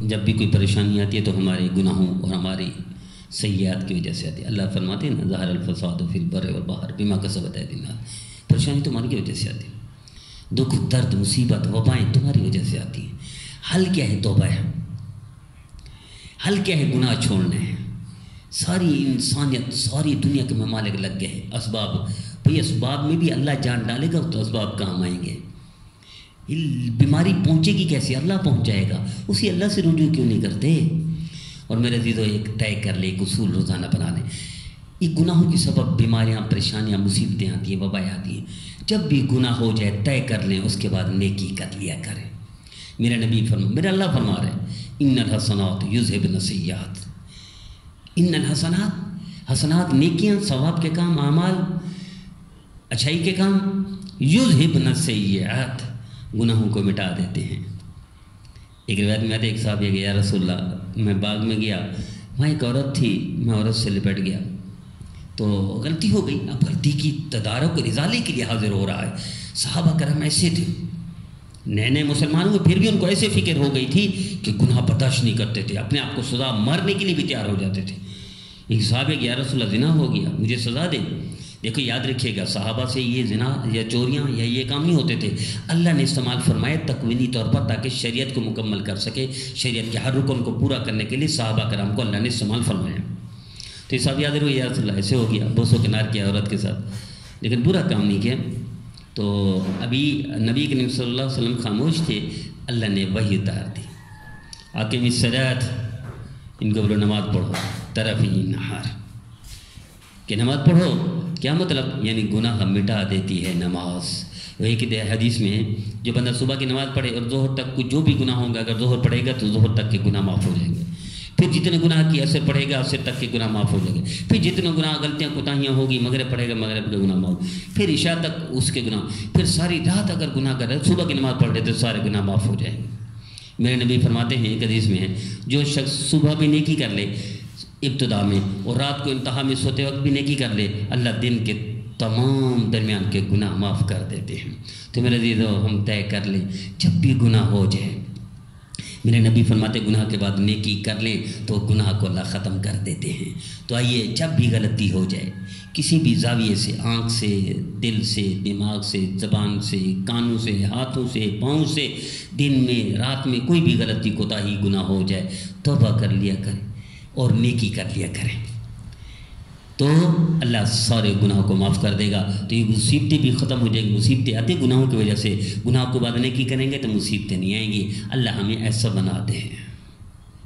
جب بھی کوئی پریشانی آتی ہے تو ہمارے گناہوں اور ہماری سیئات کی وجہ سے آتی ہے۔ اللہ فرماتے ہیں نا ظہر الفساد فی البر والبحر بما کسبت ایدی الناس، پریشانی تمہاری کی وجہ سے آتی ہے، دکھ درد مصیبت وبائیں تمہاری وجہ سے آتی ہیں۔ حل کیا ہے؟ توبہ ہے۔ حل کیا ہے؟ گناہ چھوڑنے ہیں۔ ساری انسانیت ساری دنیا کے ممالک لگ گئے ہیں اسباب، بھئی اسباب میں بھی اللہ جان ڈالے گا تو اسباب کام آئیں گے۔ بیماری پہنچے گی کیسے؟ اللہ پہنچ جائے گا، اسی اللہ سے رجوع کیوں نہیں کرتے؟ اور میرے عزیزو ایک طے کر لے، ایک اصول روزانہ بنا لیں، یہ گناہوں کی سبب بیماریاں پریشانیاں مصیبتیں آتی ہیں وبائیں آتی ہیں، جب بھی گناہ ہو جائے طے کر لیں، اس کے بعد نیکی کر لیا کریں۔ میرا نبی میرا اللہ فرما رہے ہیں ان الحسنات یذہبن السیئات، ان الحسنات، حسنات نیکیاں ثواب کے کام اعمال اچھائی کے کام، یذہبن السیئات گناہوں کو مٹا دیتے ہیں۔ ایک روایت میں آتے ایک صاحب یہ گیا رسول اللہ میں باغ میں گیا، وہاں ایک عورت تھی، میں عورت سے لپٹ گیا تو غلطی ہو گئی، اب غلطی کی تدارک ازالے کے لیے حاضر ہو رہا ہے۔ صحابہ کرام ایسے تھے، نئے نئے مسلمان ہوئے پھر بھی ان کو ایسے فکر ہو گئی تھی کہ گناہ برداشت نہیں کرتے تھے، اپنے آپ کو سزا مرنے کے لیے بھی تیار ہو جاتے تھے۔ ایک صحابہ کہ یا رسول اللہ زنا ہو گیا مجھے سزا دے۔ دیکھو یاد رکھیے گا صحابہ سے یہ زنا یا چوریاں یا یہ کام نہیں ہوتے تھے، اللہ نے استعمال فرمایا تکوینی طور پر تاکہ شریعت کو مکمل کر سکے، شریعت کے ہر رکن کو پورا کرنے کے لیے صحابہ کرام کو اللہ نے استعمال فرمایا۔ تو یہ صاحب یاد رکھو یا رسول اللہ ایسے ہو گیا، بوسو کنار کیا عورت کے ساتھ لیکن برا کام نہیں کیا۔ تو ابھی نبی کریم صلی اللہ علیہ وسلم خاموش تھے، اللہ نے وحی اتار دی، اقیم الصلاۃ، ان کو بولو نماز پڑھو، طرفی نہار، کہ نماز پڑھو کیا مطلب؟ یعنی گناہ مٹا دیتی ہے نماز۔ وہی کہ حدیث میں ہے جو بندہ صبح کی نماز پڑھے اور ظہر تک کو جو بھی گناہ ہوگا، اگر ظہر پڑھے گا تو ظہر تک کے گناہ معاف ہو جائیں گے، پھر جتنے گناہ کی اثر پڑے گا اثر تک کے گناہ معاف ہو جائیں گے، پھر جتنے گناہ غلطیاں کوتاہیاں ہوگی مغرب پڑھے گا مغرب کے گناہ معاف، پھر عشاء تک اس کے گناہ، پھر ساری رات اگر گناہ کر رہے صبح کی نماز پڑھ رہے تو سارے گناہ معاف ہو جائیں گے۔ میرے نبی فرماتے ہیں ایک حدیث میں ہے جو شخص صبح بھی نیکی کر لے ابتدا میں اور رات کو انتہا میں سوتے وقت بھی نیکی کر لے، اللہ دن کے تمام درمیان کے گناہ معاف کر دیتے ہیں۔ تو میرے عزیزو ہم طے کر لیں جب بھی گناہ ہو جائے، میرے نبی فرماتے گناہ کے بعد نیکی کر لیں تو گناہ کو اللہ ختم کر دیتے ہیں۔ تو آئیے جب بھی غلطی ہو جائے کسی بھی زاویے سے، آنکھ سے، دل سے، دماغ سے، زبان سے، کانوں سے، ہاتھوں سے، پاؤں سے، دن میں رات میں کوئی بھی غلطی کوتاہی گناہ ہو جائے توبہ کر لیا کریں اور نیکی کر لیا کریں تو اللہ سارے گناہوں کو معاف کر دے گا۔ تو یہ مصیبتیں بھی ختم ہو جائیں گی، مصیبتیں آتی گناہوں کی وجہ سے، گناہ کو بعد نیکی کریں گے تو مصیبتیں نہیں آئیں گی۔ اللہ ہمیں ایسا بنا دے۔